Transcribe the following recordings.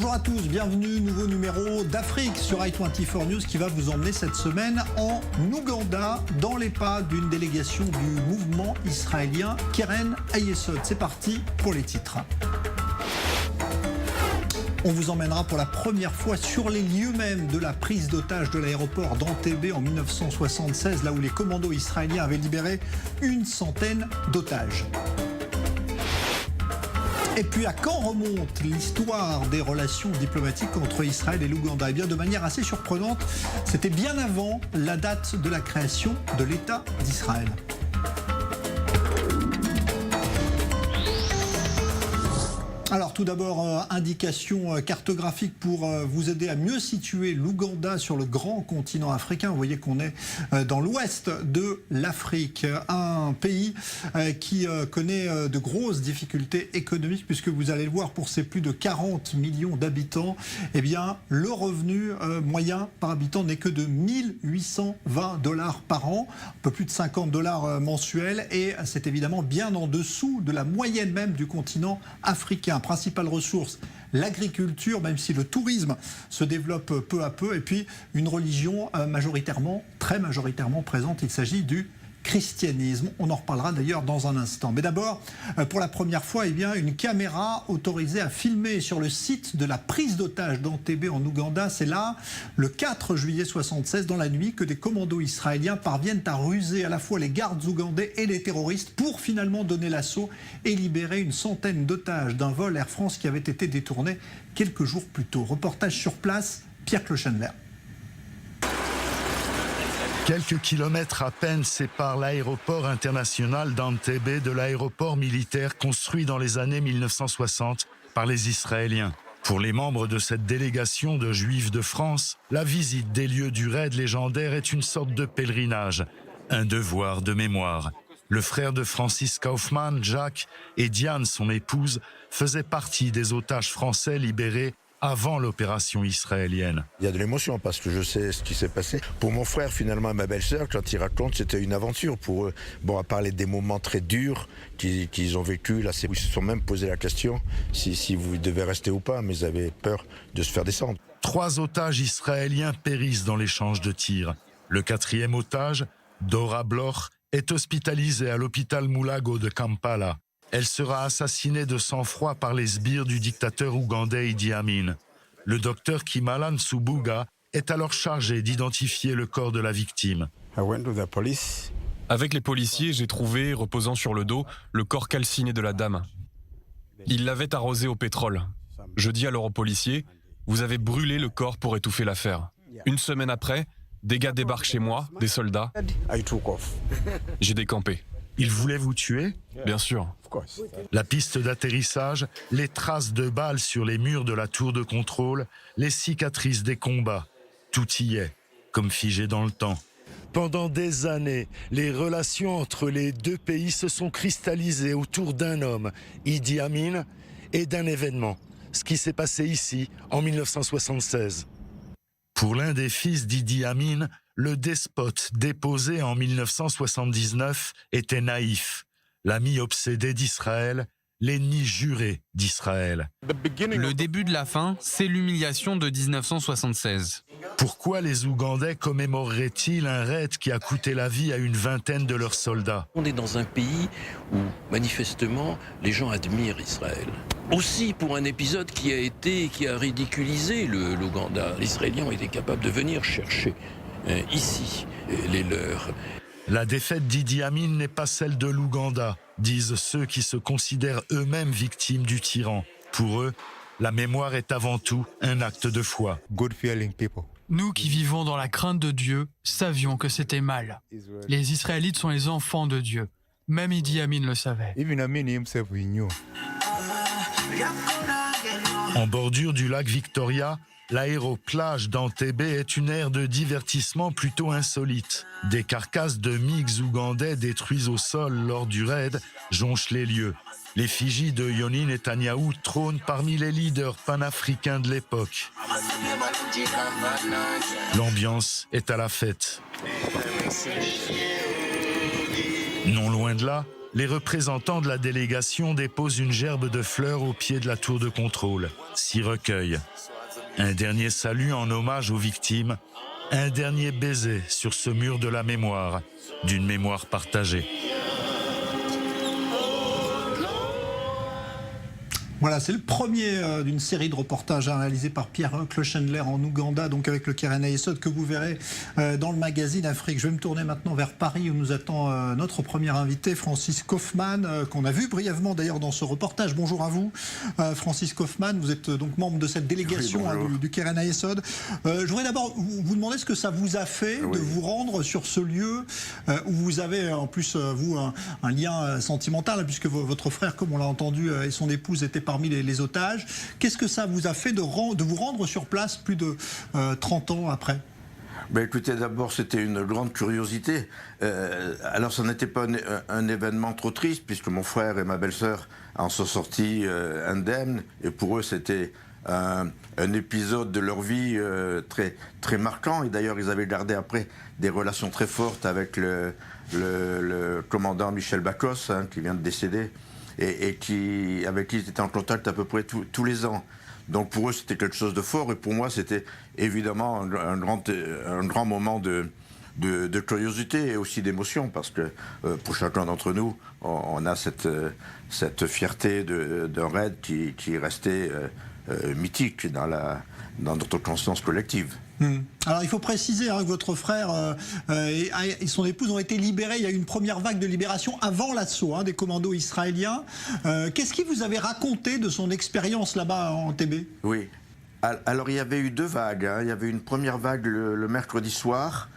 Bonjour à tous, bienvenue, nouveau numéro d'Afrique sur i24 News qui va vous emmener cette semaine en Ouganda dans les pas d'une délégation du mouvement israélien Keren Hayesod. C'est parti pour les titres. On vous emmènera pour la première fois sur les lieux mêmes de la prise d'otage de l'aéroport d'Entebbe en 1976, là où les commandos israéliens avaient libéré une centaine d'otages. Et puis à quand remonte l'histoire des relations diplomatiques entre Israël et l'Ouganda? Eh bien de manière assez surprenante, c'était bien avant la date de la création de l'État d'Israël. Alors tout d'abord, indication cartographique pour vous aider à mieux situer l'Ouganda sur le grand continent africain. Vous voyez qu'on est dans l'ouest de l'Afrique, un pays qui connaît de grosses difficultés économiques puisque vous allez le voir, pour ses plus de 40 millions d'habitants, eh bien le revenu moyen par habitant n'est que de 1820 $ par an, un peu plus de 50 $ mensuels, et c'est évidemment bien en dessous de la moyenne même du continent africain. Principale ressource, l'agriculture, même si le tourisme se développe peu à peu, et puis une religion très majoritairement présente. Il s'agit du christianisme. On en reparlera d'ailleurs dans un instant. Mais d'abord, pour la première fois, eh bien, une caméra autorisée à filmer sur le site de la prise d'otage d'Entebbe en Ouganda. C'est là, le 4 juillet 1976, dans la nuit, que des commandos israéliens parviennent à ruser à la fois les gardes ougandais et les terroristes pour finalement donner l'assaut et libérer une centaine d'otages d'un vol Air France qui avait été détourné quelques jours plus tôt. Reportage sur place, Pierre Clochenler. Quelques kilomètres à peine séparent l'aéroport international d'Entebbe de l'aéroport militaire construit dans les années 1960 par les Israéliens. Pour les membres de cette délégation de Juifs de France, la visite des lieux du raid légendaire est une sorte de pèlerinage, un devoir de mémoire. Le frère de Francis Kaufmann, Jacques, et Diane, son épouse, faisaient partie des otages français libérés avant l'opération israélienne. Il y a de l'émotion parce que je sais ce qui s'est passé. Pour mon frère, finalement, et ma belle-sœur, quand ils racontent, c'était une aventure pour eux. Bon, à parler des moments très durs qu'ils ont vécu, là, ils se sont même posé la question si vous devez rester ou pas, mais ils avaient peur de se faire descendre. 3 otages israéliens périssent dans l'échange de tirs. Le 4e otage, Dora Bloch, est hospitalisée à l'hôpital Mulago de Kampala. Elle sera assassinée de sang-froid par les sbires du dictateur ougandais Idi Amin. Le docteur Kimala Nsubuga est alors chargé d'identifier le corps de la victime. Avec les policiers, j'ai trouvé, reposant sur le dos, le corps calciné de la dame. Ils l'avaient arrosé au pétrole. Je dis alors aux policiers, vous avez brûlé le corps pour étouffer l'affaire. Une semaine après, des gars débarquent chez moi, des soldats. J'ai décampé. Ils voulaient vous tuer? Bien sûr. La piste d'atterrissage, les traces de balles sur les murs de la tour de contrôle, les cicatrices des combats, tout y est, comme figé dans le temps. Pendant des années, les relations entre les deux pays se sont cristallisées autour d'un homme, Idi Amin, et d'un événement, ce qui s'est passé ici en 1976. Pour l'un des fils d'Idi Amin, le despote déposé en 1979 était naïf, l'ami obsédé d'Israël, l'ennemi juré d'Israël. Le début de la fin, c'est l'humiliation de 1976. Pourquoi les Ougandais commémoreraient-ils un raid qui a coûté la vie à une vingtaine de leurs soldats? On est dans un pays où, manifestement, les gens admirent Israël. Aussi pour un épisode qui a ridiculisé l'Ouganda. Les Israéliens ont été capables de venir chercher ici les leurs. La défaite d'Idi Amin n'est pas celle de l'Ouganda, disent ceux qui se considèrent eux-mêmes victimes du tyran. Pour eux, la mémoire est avant tout un acte de foi. Nous qui vivons dans la crainte de Dieu, savions que c'était mal. Les Israélites sont les enfants de Dieu. Même Idi Amin le savait. En bordure du lac Victoria, l'aéroplage d'Entebbe est une aire de divertissement plutôt insolite. Des carcasses de MiGs ougandais détruits au sol lors du raid jonchent les lieux. L'effigie de Yoni Netanyahou trône parmi les leaders panafricains de l'époque. L'ambiance est à la fête. Non loin de là, les représentants de la délégation déposent une gerbe de fleurs au pied de la tour de contrôle, s'y recueillent. Un dernier salut en hommage aux victimes, un dernier baiser sur ce mur de la mémoire, d'une mémoire partagée. Voilà, c'est le premier d'une série de reportages réalisés par Pierre Clochendler en Ouganda, donc avec le Keren Ayesod que vous verrez dans le magazine Afrique. Je vais me tourner maintenant vers Paris où nous attend notre premier invité, Francis Kaufmann, qu'on a vu brièvement d'ailleurs dans ce reportage. Bonjour à vous, Francis Kaufmann. Vous êtes donc membre de cette délégation du Keren Ayesod. Je voudrais d'abord vous demander ce que ça vous a fait de vous rendre sur ce lieu où vous avez en plus, vous, un lien sentimental, puisque votre frère, comme on l'a entendu, et son épouse étaient parmi les otages. Qu'est-ce que ça vous a fait de vous rendre sur place plus de 30 ans après? Ben écoutez, d'abord, c'était une grande curiosité. Alors, ça n'était pas un événement trop triste, puisque mon frère et ma belle-sœur en sont sortis indemnes, et pour eux, c'était un épisode de leur vie très, très marquant. Et d'ailleurs, ils avaient gardé après des relations très fortes avec le commandant Michel Bacos, qui vient de décéder, et avec qui ils étaient en contact à peu près tous les ans. Donc pour eux, c'était quelque chose de fort, et pour moi, c'était évidemment un grand moment de curiosité et aussi d'émotion, parce que pour chacun d'entre nous, on a cette fierté d'un raid qui est resté mythique dans notre conscience collective. Alors il faut préciser que votre frère et son épouse ont été libérés. Il y a eu une première vague de libération avant l'assaut des commandos israéliens. Qu'est-ce qu'il vous avait raconté de son expérience là-bas en TB? Oui, alors il y avait eu deux vagues. Il y avait une première vague le mercredi soir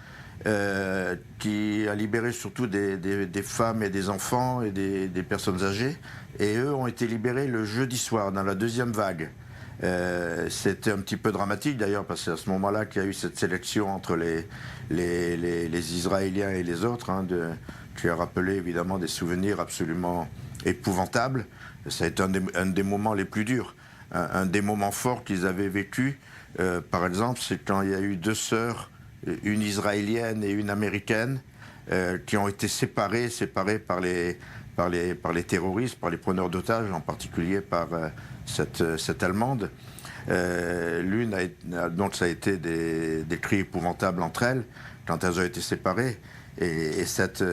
qui a libéré surtout des femmes et des enfants et des personnes âgées. Et eux ont été libérés le jeudi soir dans la deuxième vague. C'était un petit peu dramatique d'ailleurs, parce que c'est à ce moment-là qu'il y a eu cette sélection entre les Israéliens et les autres, qui a rappelé évidemment des souvenirs absolument épouvantables. Ça a été un des moments les plus durs. Un des moments forts qu'ils avaient vécu, par exemple, c'est quand il y a eu deux sœurs, une israélienne et une américaine, qui ont été séparées par les terroristes, par les preneurs d'otages, en particulier par cette Allemande. L'une donc ça a été des cris épouvantables entre elles quand elles ont été séparées, et cette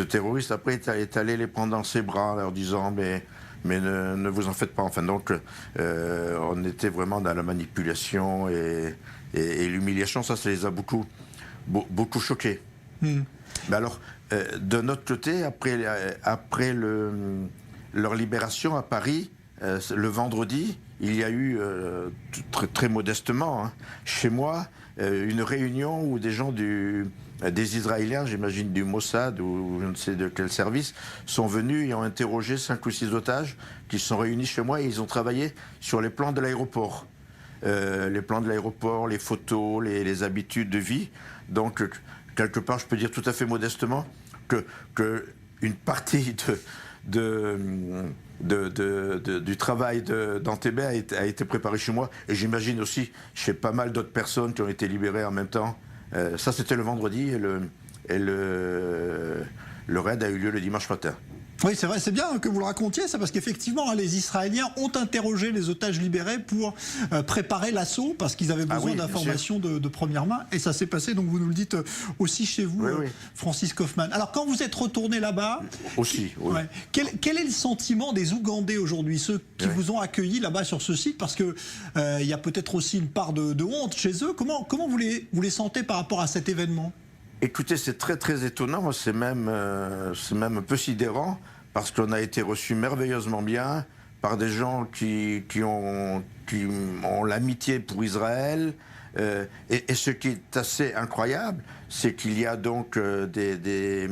terroriste après est allée les prendre dans ses bras en leur disant mais ne vous en faites pas. Enfin donc on était vraiment dans la manipulation et l'humiliation. Ça les a beaucoup choqués. Mais alors de notre côté, après leur libération à Paris, le vendredi, il y a eu, très, très modestement, chez moi, une réunion où des gens des Israéliens, j'imagine du Mossad ou je ne sais de quel service, sont venus et ont interrogé 5 ou 6 otages qui se sont réunis chez moi, et ils ont travaillé sur les plans de l'aéroport. Les plans de l'aéroport, les photos, les habitudes de vie. Donc, quelque part, je peux dire tout à fait modestement que une partie du travail d'Antébé a été préparé chez moi, et j'imagine aussi chez pas mal d'autres personnes qui ont été libérées en même temps. Ça, c'était le vendredi, et le raid a eu lieu le dimanche matin. Oui, c'est vrai, c'est bien que vous le racontiez, ça, parce qu'effectivement, les Israéliens ont interrogé les otages libérés pour préparer l'assaut, parce qu'ils avaient besoin d'informations de première main, et ça s'est passé, donc vous nous le dites aussi chez vous, oui. Francis Kaufmann. Alors, quand vous êtes retourné là-bas... Aussi, oui. Quel est le sentiment des Ougandais aujourd'hui, ceux qui vous ont accueillis là-bas sur ce site? Parce qu'il y a peut-être aussi une part de honte chez eux. Comment vous les sentez par rapport à cet événement? Écoutez, c'est très très étonnant, c'est même un peu sidérant, parce qu'on a été reçus merveilleusement bien par des gens qui ont l'amitié pour Israël. Et ce qui est assez incroyable, c'est qu'il y a donc des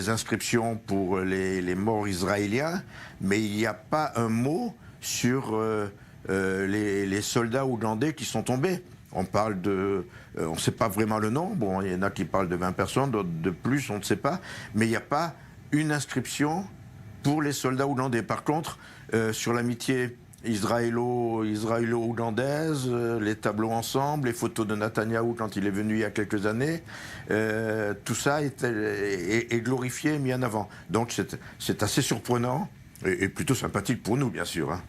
inscriptions pour les morts israéliens, mais il n'y a pas un mot sur les soldats ougandais qui sont tombés. On parle on ne sait pas vraiment le nom. Bon, il y en a qui parlent de 20 personnes, d'autres de plus, on ne sait pas. Mais il n'y a pas une inscription pour les soldats ougandais. Par contre, sur l'amitié israélo-ougandaise, les tableaux ensemble, les photos de Netanyahou quand il est venu il y a quelques années, tout ça est glorifié et mis en avant. Donc c'est assez surprenant. Et plutôt sympathique pour nous, bien sûr. Hein.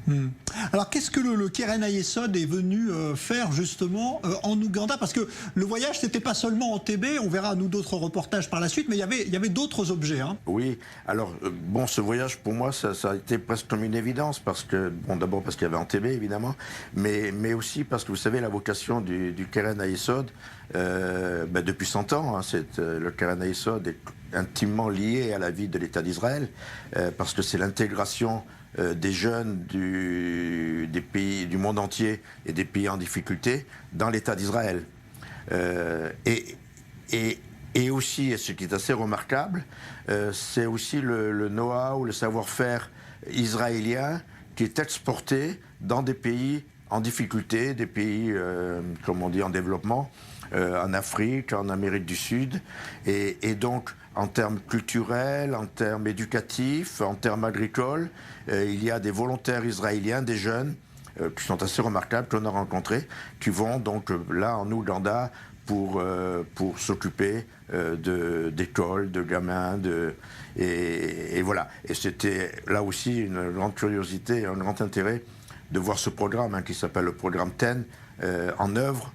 Alors, qu'est-ce que le Keren Hayesod est venu faire, justement, en Ouganda? Parce que le voyage, c'était pas seulement Entebbe, on verra, nous, d'autres reportages par la suite, mais il y avait d'autres objets. Hein. Oui, alors, bon, ce voyage, pour moi, ça a été presque comme une évidence, parce que, bon, d'abord parce qu'il y avait Entebbe, évidemment, mais aussi parce que, vous savez, la vocation du Keren Hayesod, depuis 100 ans, hein, le Keren Hayesod est intimement lié à la vie de l'État d'Israël, parce que c'est l'intégration des jeunes des pays du monde entier et des pays en difficulté dans l'État d'Israël. Et aussi, et ce qui est assez remarquable, c'est aussi le know-how, le savoir-faire israélien qui est exporté dans des pays en difficulté, des pays, comme on dit, en développement, en Afrique, en Amérique du Sud, et donc en termes culturels, en termes éducatifs, en termes agricoles, il y a des volontaires israéliens, des jeunes, qui sont assez remarquables, qu'on a rencontrés, qui vont donc là en Ouganda pour s'occuper d'écoles, de gamins, et voilà. Et c'était là aussi une grande curiosité, un grand intérêt de voir ce programme qui s'appelle le programme TEN en œuvre,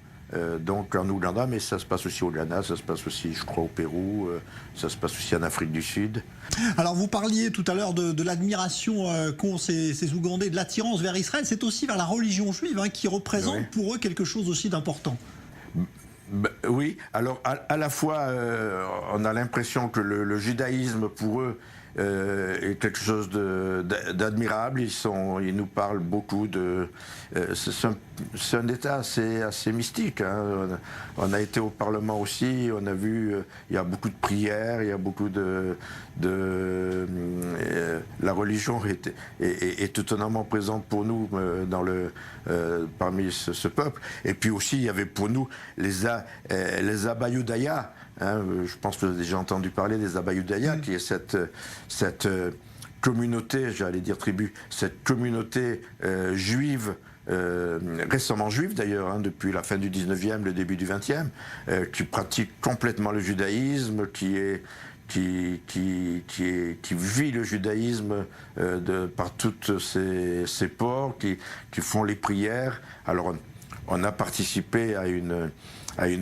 donc en Ouganda, mais ça se passe aussi au Ghana, ça se passe aussi, je crois, au Pérou, ça se passe aussi en Afrique du Sud. Alors, vous parliez tout à l'heure de l'admiration qu'ont ces Ougandais, de l'attirance vers Israël, c'est aussi vers la religion juive, hein, qui représente pour eux quelque chose aussi d'important. Oui, alors à la fois, on a l'impression que le judaïsme, pour eux, est quelque chose d'admirable. Ils nous parlent beaucoup de... c'est un État assez mystique. Hein. On a été au Parlement aussi, on a vu, il y a beaucoup de prières, il y a beaucoup la religion est étonnamment présente pour nous parmi ce peuple. Et puis aussi, il y avait pour nous les Abayudaya. Hein, je pense que vous avez déjà entendu parler des Abayudaya, qui est cette communauté, j'allais dire tribu, cette communauté juive, récemment juive d'ailleurs, hein, depuis la fin du 19e, le début du 20e, qui pratique complètement le judaïsme, qui vit le judaïsme par toutes ses pores, qui font les prières. Alors on a participé à une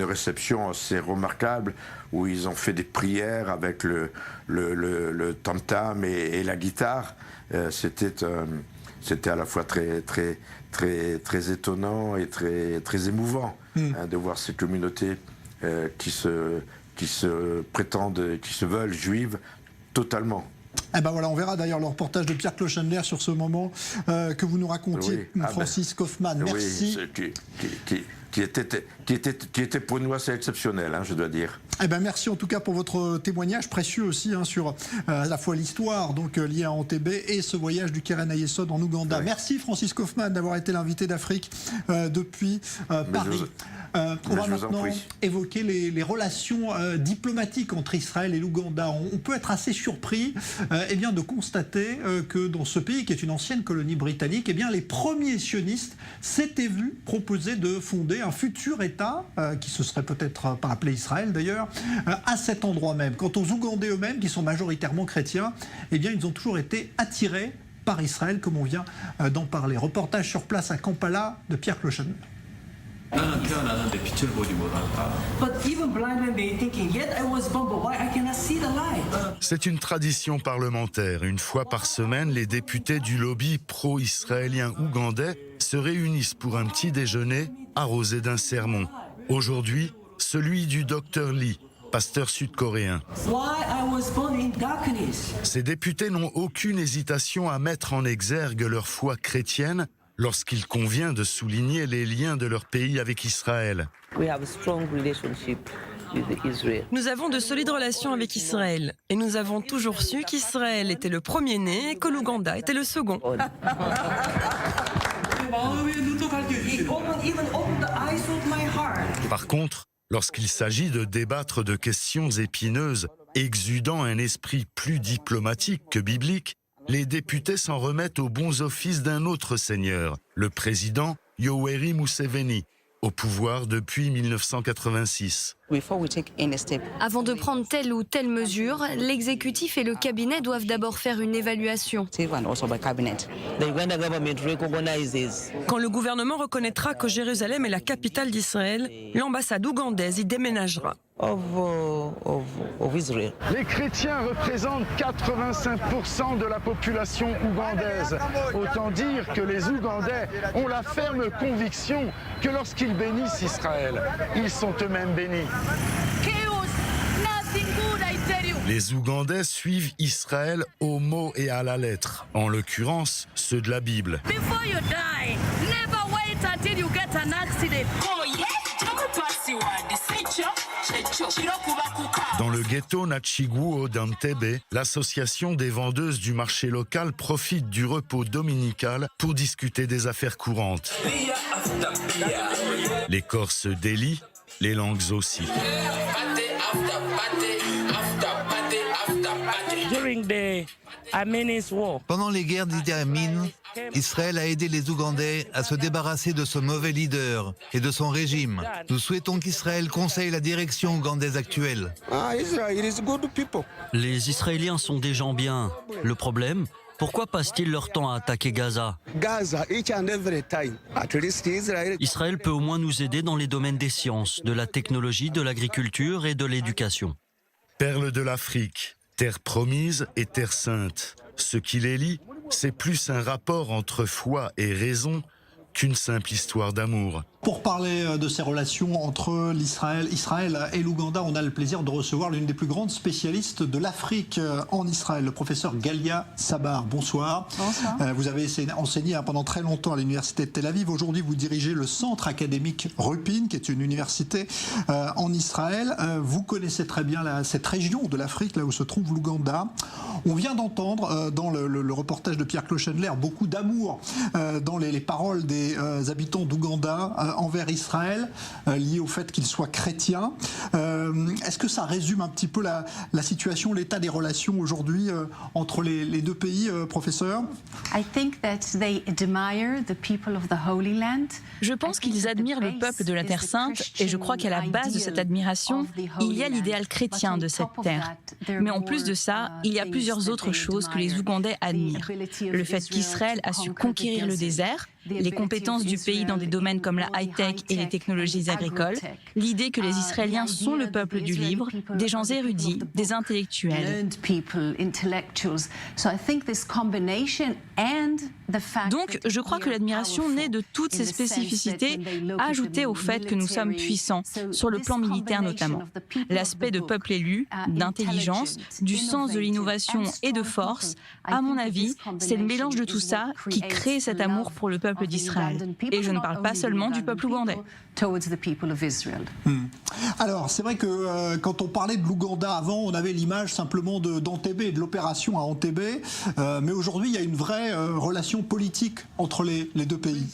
réception assez remarquable où ils ont fait des prières avec le tam-tam et la guitare. C'était à la fois très étonnant et très émouvant de voir ces communautés qui se prétendent, qui se veulent juives totalement. Eh ben voilà, on verra d'ailleurs le reportage de Pierre Clochener sur ce moment que vous nous racontiez, oui. Francis Kaufmann. Merci. Oui, qui était pour nous assez exceptionnel, hein, je dois dire. Eh ben merci en tout cas pour votre témoignage précieux aussi, hein, sur à la fois l'histoire donc liée à Entebbe et ce voyage du Keren Hayesod en Ouganda. Oui. Merci Francis Kaufmann d'avoir été l'invité d'Afrique depuis Paris. On va maintenant évoquer les relations diplomatiques entre Israël et l'Ouganda. On peut être assez surpris de constater que dans ce pays, qui est une ancienne colonie britannique, les premiers sionistes s'étaient vus proposer de fonder un futur État, qui se serait peut-être pas appelé Israël d'ailleurs, à cet endroit même. Quant aux Ougandais eux-mêmes, qui sont majoritairement chrétiens, ils ont toujours été attirés par Israël, comme on vient d'en parler. Reportage sur place à Kampala de Pierre Clochener. C'est une tradition parlementaire. Une fois par semaine, les députés du lobby pro-israélien ougandais se réunissent pour un petit déjeuner arrosé d'un sermon. Aujourd'hui, celui du Dr Lee, pasteur sud-coréen. Ces députés n'ont aucune hésitation à mettre en exergue leur foi chrétienne lorsqu'il convient de souligner les liens de leur pays avec Israël. Nous avons de solides relations avec Israël et nous avons toujours su qu'Israël était le premier-né et que l'Ouganda était le second. Par contre, lorsqu'il s'agit de débattre de questions épineuses, exudant un esprit plus diplomatique que biblique, les députés s'en remettent aux bons offices d'un autre seigneur, le président Yoweri Museveni, au pouvoir depuis 1986. Avant de prendre telle ou telle mesure, l'exécutif et le cabinet doivent d'abord faire une évaluation. Quand le gouvernement reconnaîtra que Jérusalem est la capitale d'Israël, l'ambassade ougandaise y déménagera. Les chrétiens représentent 85% de la population ougandaise. Autant dire que les Ougandais ont la ferme conviction que lorsqu'ils bénissent Israël, ils sont eux-mêmes bénis. Les Ougandais suivent Israël au mot et à la lettre, en l'occurrence ceux de la Bible. Dans le ghetto Nachiguo d'Entebbe, l'association des vendeuses du marché local profite du repos dominical pour discuter des affaires courantes. Les corps se délient, les langues aussi. Pendant les guerres d'Idi Amin, Israël a aidé les Ougandais à se débarrasser de ce mauvais leader et de son régime. Nous souhaitons qu'Israël conseille la direction ougandaise actuelle. Les Israéliens sont des gens bien. Le problème, pourquoi passent-ils leur temps à attaquer Gaza? Israël peut au moins nous aider dans les domaines des sciences, de la technologie, de l'agriculture et de l'éducation. Perle de l'Afrique, terre promise et terre sainte. Ce qui les lie, c'est plus un rapport entre foi et raison qu'une simple histoire d'amour. Pour parler de ces relations entre Israël et l'Ouganda, on a le plaisir de recevoir l'une des plus grandes spécialistes de l'Afrique en Israël, le professeur Galia Sabar. Bonsoir. Bonsoir. Vous avez enseigné pendant très longtemps à l'université de Tel Aviv. Aujourd'hui, vous dirigez le centre académique Rupin, qui est une université en Israël. Vous connaissez très bien cette région de l'Afrique, là où se trouve l'Ouganda. On vient d'entendre dans le reportage de Pierre Clochenler beaucoup d'amour dans les paroles des habitants d'Ouganda envers Israël, lié au fait qu'il soit chrétien. Est-ce que ça résume un petit peu la situation, l'état des relations aujourd'hui entre les deux pays, professeur? Je pense qu'ils admirent le peuple de la Terre Sainte et je crois qu'à la base de cette admiration, il y a l'idéal chrétien de cette terre. Mais en plus de ça, il y a plusieurs autres choses que les Ougandais admirent. Le fait qu'Israël a su conquérir le désert, les compétences du pays dans des domaines comme la high-tech et les technologies agricoles, l'idée que les Israéliens sont le peuple du livre, des gens érudits, des intellectuels. Donc, je crois que l'admiration naît de toutes ces spécificités, ajoutées au fait que nous sommes puissants, sur le plan militaire notamment. L'aspect de peuple élu, d'intelligence, du sens de l'innovation et de force, à mon avis, c'est le mélange de tout ça qui crée cet amour pour le peuple d'Israël. Et je ne parle pas seulement du peuple ougandais. Alors, c'est vrai que quand on parlait de l'Ouganda avant, on avait l'image simplement d'Entebbe et de l'opération à Entebbe, mais aujourd'hui, il y a une vraie relation politique entre les deux pays.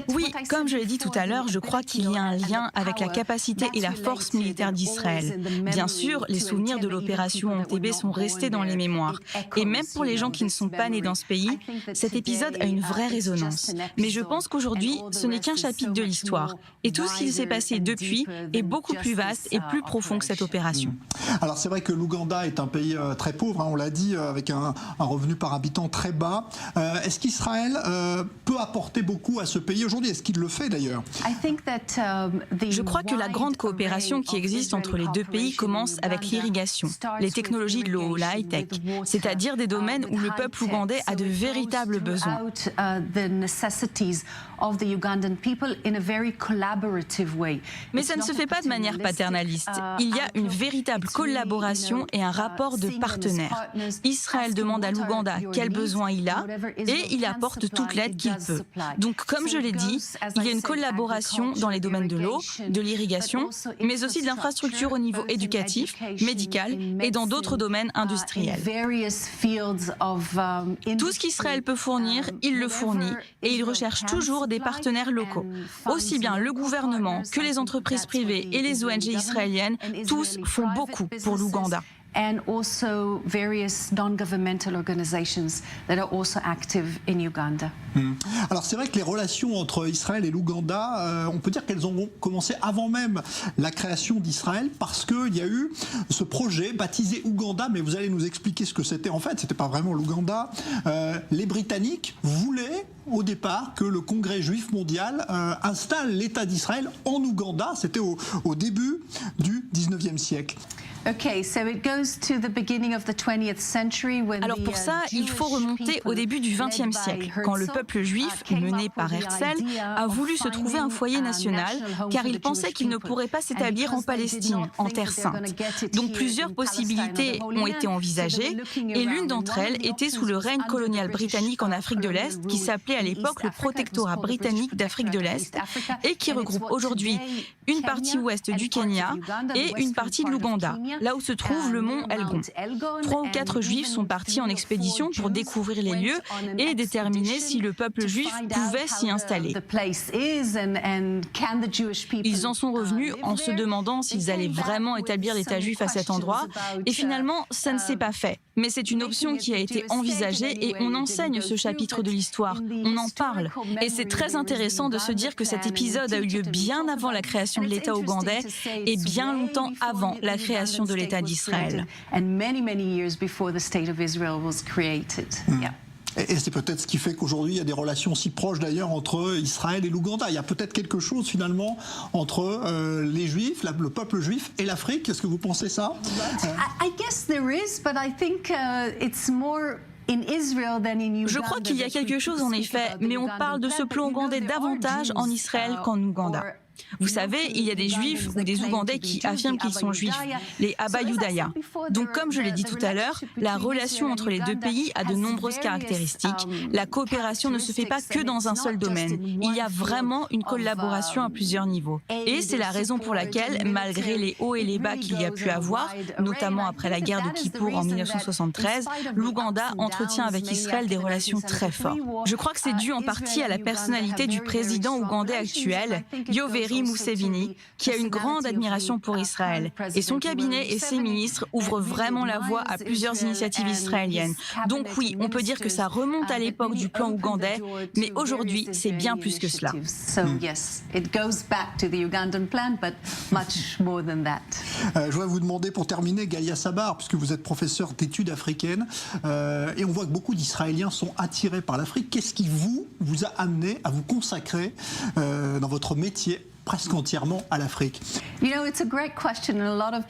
Oui, comme je l'ai dit tout à l'heure, je crois qu'il y a un lien avec la capacité et la force militaire d'Israël. Bien sûr, les souvenirs de l'opération Entebbe sont restés dans les mémoires. Et même pour les gens qui ne sont pas nés dans ce pays, cet épisode a une vraie résonance. Mais je pense qu'aujourd'hui, ce n'est qu'un chapitre de l'histoire. Et tout ce qui s'est passé depuis est beaucoup plus vaste et plus profond que cette opération. Alors c'est vrai que l'Ouganda est un pays très pauvre, on l'a dit, avec un revenu par habitant très bas. Est-ce qu'Israël peut apporter beaucoup à ce pays aujourd'hui? Est-ce qu'il le fait d'ailleurs? Je crois que la grande coopération qui existe entre les deux pays commence avec l'irrigation, les technologies de l'eau, la high-tech, c'est-à-dire des domaines où le peuple ougandais a de véritables besoins. Mais ça ne se fait pas de manière paternaliste. Il y a une véritable collaboration et un rapport de partenaires. Israël demande à l'Ouganda quels besoins il a et il apporte toute l'aide qu'il peut. Donc, comme je l'ai dit, il y a une collaboration dans les domaines de l'eau, de l'irrigation, mais aussi de l'infrastructure au niveau éducatif, médical et dans d'autres domaines industriels. Tout ce qu'Israël peut fournir, il le fournit et il recherche toujours des partenaires locaux. Aussi bien le gouvernement que les entreprises privées et les ONG israéliennes, tous font beaucoup pour l'Ouganda. and also various non-governmental organizations that are also active in Uganda. Alors c'est vrai que les relations entre Israël et l'Ouganda, on peut dire qu'elles ont commencé avant même la création d'Israël, parce qu'il y a eu ce projet baptisé Ouganda, mais vous allez nous expliquer ce que c'était en fait, c'était pas vraiment l'Ouganda. Les Britanniques voulaient au départ que le Congrès juif mondial installe l'État d'Israël en Ouganda, c'était au début du 19e siècle. Alors pour ça, il faut remonter au début du XXe siècle, quand le peuple juif, mené par Herzl, a voulu se trouver un foyer national, car il pensait qu'il ne pourrait pas s'établir en Palestine, en Terre Sainte. Donc plusieurs possibilités ont été envisagées, et l'une d'entre elles était sous le règne colonial britannique en Afrique de l'Est, qui s'appelait à l'époque le Protectorat britannique d'Afrique de l'Est, et qui regroupe aujourd'hui une partie ouest du Kenya et une partie de l'Ouganda, là où se trouve le mont Elgon. 3 ou 4 juifs sont partis en expédition pour découvrir les lieux et déterminer si le peuple juif pouvait s'y installer. Ils en sont revenus en se demandant s'ils allaient vraiment établir l'État juif à cet endroit, et finalement, ça ne s'est pas fait. Mais c'est une option qui a été envisagée et on enseigne ce chapitre de l'histoire, on en parle. Et c'est très intéressant de se dire que cet épisode a eu lieu bien avant la création de l'État ougandais et bien longtemps avant la création de l'État d'Israël. Et c'est peut-être ce qui fait qu'aujourd'hui il y a des relations si proches d'ailleurs entre Israël et l'Ouganda. Il y a peut-être quelque chose finalement entre les Juifs, le peuple juif et l'Afrique. Est-ce que vous pensez ça? I guess there is, but I think it's more. Je crois qu'il y a quelque chose en effet, mais on parle de ce plan ougandais davantage en Israël qu'en Ouganda. Vous savez, il y a des Juifs ou des Ougandais qui affirment qu'ils sont Juifs, les Abba Yudaya. Donc comme je l'ai dit tout à l'heure, la relation entre les deux pays a de nombreuses caractéristiques. La coopération ne se fait pas que dans un seul domaine. Il y a vraiment une collaboration à plusieurs niveaux. Et c'est la raison pour laquelle, malgré les hauts et les bas qu'il y a pu avoir, notamment après la guerre de Kippour en 1973, l'Ouganda entretient avec Israël des relations très fortes. Je crois que c'est dû en partie à la personnalité du président ougandais actuel, Yoweri Museveni, qui a une grande admiration pour Israël. Et son cabinet et ses ministres ouvrent vraiment la voie à plusieurs initiatives israéliennes. Donc oui, on peut dire que ça remonte à l'époque du plan ougandais, mais aujourd'hui, c'est bien plus que cela. Je voudrais vous demander pour terminer, Galia Sabar, puisque vous êtes professeur d'études africaines, et on voit que beaucoup d'Israéliens sont attirés par l'Afrique. Qu'est-ce qui vous a amené à vous consacrer dans votre métier presque entièrement à l'Afrique?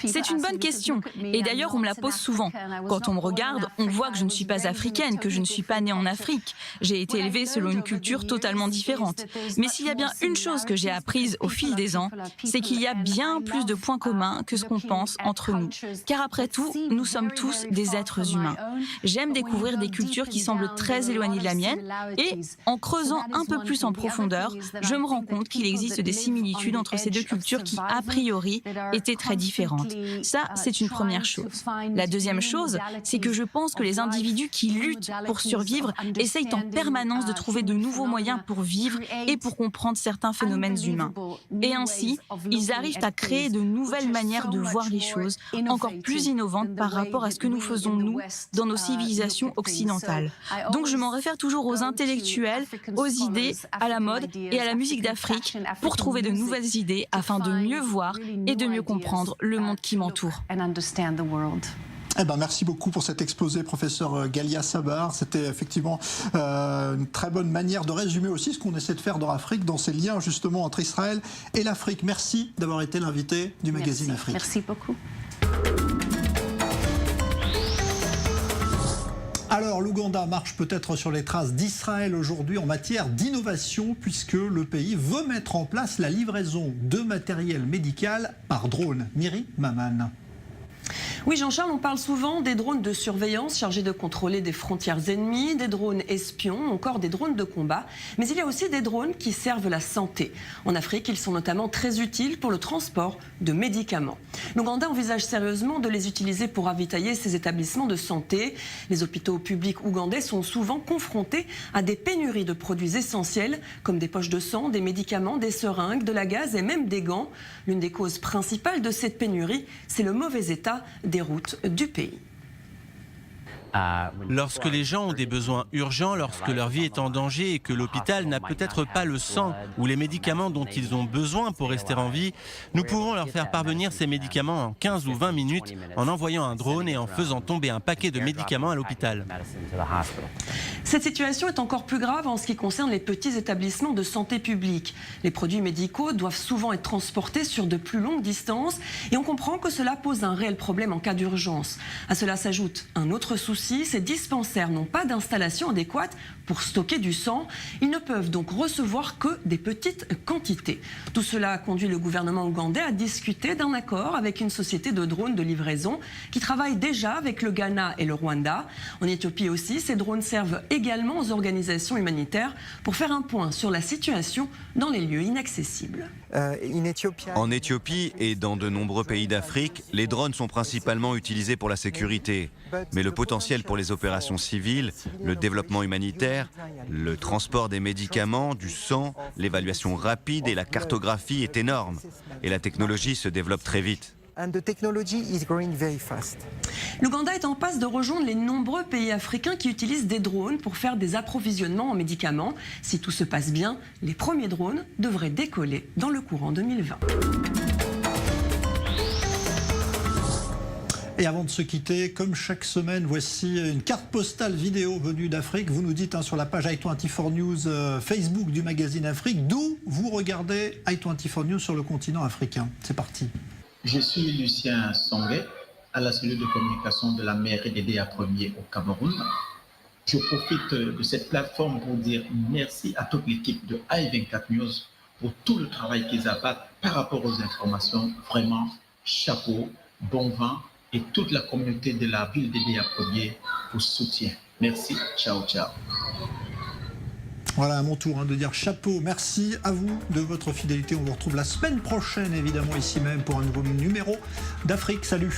C'est une bonne question, et d'ailleurs on me la pose souvent. Quand on me regarde, on voit que je ne suis pas africaine, que je ne suis pas née en Afrique. J'ai été élevée selon une culture totalement différente. Mais s'il y a bien une chose que j'ai apprise au fil des ans, c'est qu'il y a bien plus de points communs que ce qu'on pense entre nous. Car après tout, nous sommes tous des êtres humains. J'aime découvrir des cultures qui semblent très éloignées de la mienne, et en creusant un peu plus en profondeur, je me rends compte qu'il existe des similitudes entre ces deux cultures qui, a priori, étaient très différentes. Ça, c'est une première chose. La deuxième chose, c'est que je pense que les individus qui luttent pour survivre essayent en permanence de trouver de nouveaux moyens pour vivre et pour comprendre certains phénomènes humains. Et ainsi, ils arrivent à créer de nouvelles manières de voir les choses, encore plus innovantes par rapport à ce que nous faisons, nous, dans nos civilisations occidentales. Donc je m'en réfère toujours aux intellectuels, aux idées, à la mode et à la musique d'Afrique pour trouver de nouvelles idées afin de mieux voir et de mieux comprendre le monde qui m'entoure. Eh ben, merci beaucoup pour cet exposé, professeur Galia Sabar. C'était effectivement une très bonne manière de résumer aussi ce qu'on essaie de faire dans l'Afrique, dans ces liens justement entre Israël et l'Afrique. Merci d'avoir été l'invité du magazine Afrique. Merci beaucoup. Alors, l'Ouganda marche peut-être sur les traces d'Israël aujourd'hui en matière d'innovation, puisque le pays veut mettre en place la livraison de matériel médical par drone. Myri Maman. Oui, Jean-Charles, on parle souvent des drones de surveillance chargés de contrôler des frontières ennemies, des drones espions, encore des drones de combat. Mais il y a aussi des drones qui servent la santé. En Afrique, ils sont notamment très utiles pour le transport de médicaments. L'Ouganda envisage sérieusement de les utiliser pour ravitailler ses établissements de santé. Les hôpitaux publics ougandais sont souvent confrontés à des pénuries de produits essentiels, comme des poches de sang, des médicaments, des seringues, de la gaz et même des gants. L'une des causes principales de cette pénurie, c'est le mauvais état des routes du pays. Lorsque les gens ont des besoins urgents, lorsque leur vie est en danger et que l'hôpital n'a peut-être pas le sang ou les médicaments dont ils ont besoin pour rester en vie, nous pouvons leur faire parvenir ces médicaments en 15 ou 20 minutes en envoyant un drone et en faisant tomber un paquet de médicaments à l'hôpital. Cette situation est encore plus grave en ce qui concerne les petits établissements de santé publique. Les produits médicaux doivent souvent être transportés sur de plus longues distances et on comprend que cela pose un réel problème en cas d'urgence. À cela s'ajoute un autre souci, ces dispensaires n'ont pas d'installation adéquate pour stocker du sang. Ils ne peuvent donc recevoir que des petites quantités. Tout cela a conduit le gouvernement ougandais à discuter d'un accord avec une société de drones de livraison qui travaille déjà avec le Ghana et le Rwanda. En Éthiopie aussi, ces drones servent également aux organisations humanitaires pour faire un point sur la situation dans les lieux inaccessibles. En Éthiopie et dans de nombreux pays d'Afrique, les drones sont principalement utilisés pour la sécurité. Mais le potentiel pour les opérations civiles, le développement humanitaire, le transport des médicaments, du sang, l'évaluation rapide et la cartographie est énorme. Et la technologie se développe très vite. L'Ouganda est en passe de rejoindre les nombreux pays africains qui utilisent des drones pour faire des approvisionnements en médicaments. Si tout se passe bien, les premiers drones devraient décoller dans le courant 2020. Et avant de se quitter, comme chaque semaine, voici une carte postale vidéo venue d'Afrique. Vous nous dites sur la page i24 News Facebook du magazine Afrique, d'où vous regardez i24 News sur le continent africain. C'est parti. Je suis Lucien Songuet, à la cellule de communication de la mairie d'Edea Premier au Cameroun. Je profite de cette plateforme pour dire merci à toute l'équipe de i24 News pour tout le travail qu'ils abattent par rapport aux informations. Vraiment, chapeau, bon vent et toute la communauté de la ville d'Edea Premier pour soutien. Merci, ciao, ciao. Voilà, à mon tour de dire chapeau. Merci à vous de votre fidélité. On vous retrouve la semaine prochaine, évidemment, ici même, pour un nouveau numéro d'Afrique. Salut!